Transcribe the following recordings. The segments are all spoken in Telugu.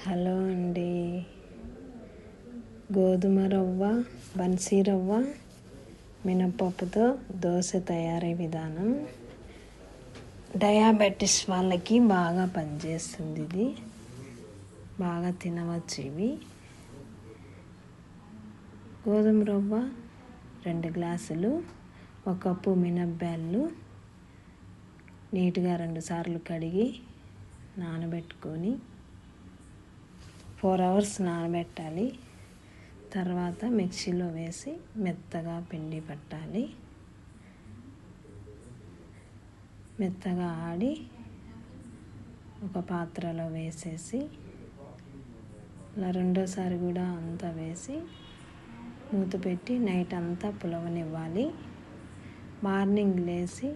హలో అండి. గోధుమ రవ్వ, బన్సీ రవ్వ, మినపప్పుతో దోశ తయారీ విధానం. డయాబెటీస్ వాళ్ళకి బాగా పనిచేస్తుంది. ఇది బాగా తినవచ్చు. ఇవి గోధుమ రవ్వ 2 గ్లాసులు, 1 కప్పు మినప్పాలు నీట్గా 2 సార్లు కడిగి నానబెట్టుకొని 4 hours నానబెట్టాలి. తర్వాత మిక్సీలో వేసి మెత్తగా పిండి పట్టాలి. మెత్తగా ఆడి ఒక పాత్రలో వేసేసి ఇలా రెండోసారి కూడా అంతా వేసి మూత పెట్టి నైట్ అంతా పులవనివ్వాలి. మార్నింగ్ లేచి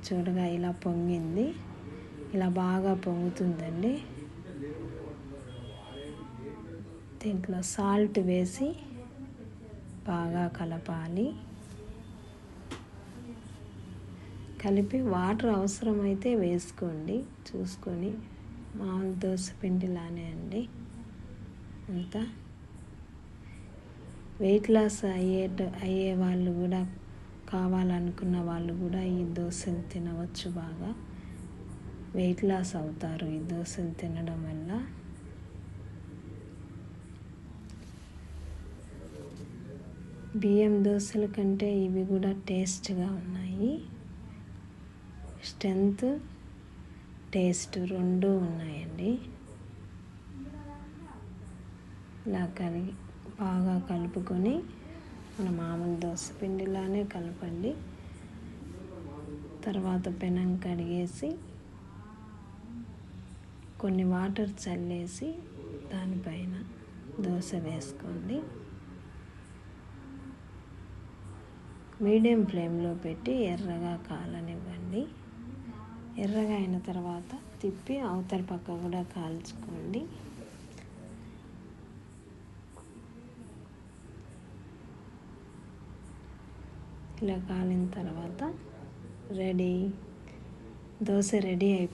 చూడగా ఇలా పొంగింది. ఇలా బాగా పొంగుతుందండి. దీంట్లో సాల్ట్ వేసి బాగా కలపాలి. కలిపి వాటర్ అవసరమైతే వేసుకోండి చూసుకొని. మామూలు దోశ పిండిలానే అండి. అంతా వెయిట్ లాస్ అయ్యే వాళ్ళు కూడా, కావాలనుకున్న వాళ్ళు కూడా ఈ దోశలు తినవచ్చు. బాగా వెయిట్ లాస్ అవుతారు ఈ దోశలు తినడం వల్ల. బియ్యం దోశల కంటే ఇవి కూడా టేస్ట్గా ఉన్నాయి. స్ట్రెంత్, టేస్ట్ 2 ఉన్నాయండి. ఇలా బాగా కలుపుకొని మన మామూలు దోశ పిండిలానే కలపండి. తర్వాత పెనం కడిగేసి కొన్ని వాటర్ చల్లేసి దానిపైన దోశ వేసుకోండి. మీడియం ఫ్లేమ్లో పెట్టి ఎర్రగా కాలనివ్వండి. ఎర్రగా అయిన తర్వాత తిప్పి అవతల పక్క కూడా కాల్చుకోండి. ఇలా కాలిన తర్వాత దోశ రెడీ అయిపోయింది.